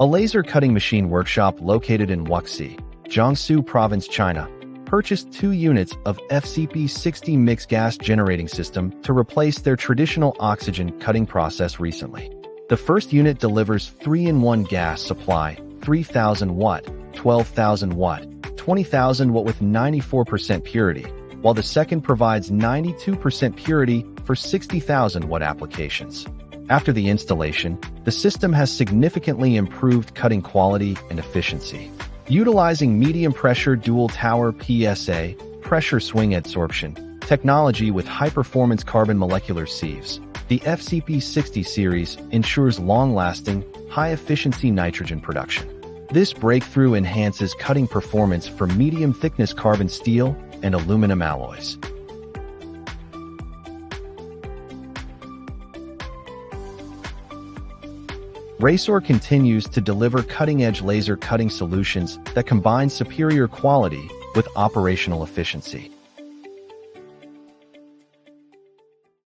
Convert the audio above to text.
A laser cutting machine workshop located in Wuxi, Jiangsu Province, China, purchased 2 units of FCP60 Mix-Gas Generating System to replace their traditional oxygen cutting process recently. The first unit delivers 3-in-1 gas supply, 3,000 watt, 12,000 watt, 20,000 watt with 94% purity, while the second provides 92% purity for 60,000 watt applications. After the installation, the system has significantly improved cutting quality and efficiency. Utilizing medium-pressure dual-tower PSA pressure swing adsorption technology with high-performance carbon molecular sieves, the FCP60 series ensures long-lasting, high-efficiency nitrogen production. This breakthrough enhances cutting performance for medium-thickness carbon steel and aluminum alloys. Raysor continues to deliver cutting-edge laser cutting solutions that combine superior quality with operational efficiency.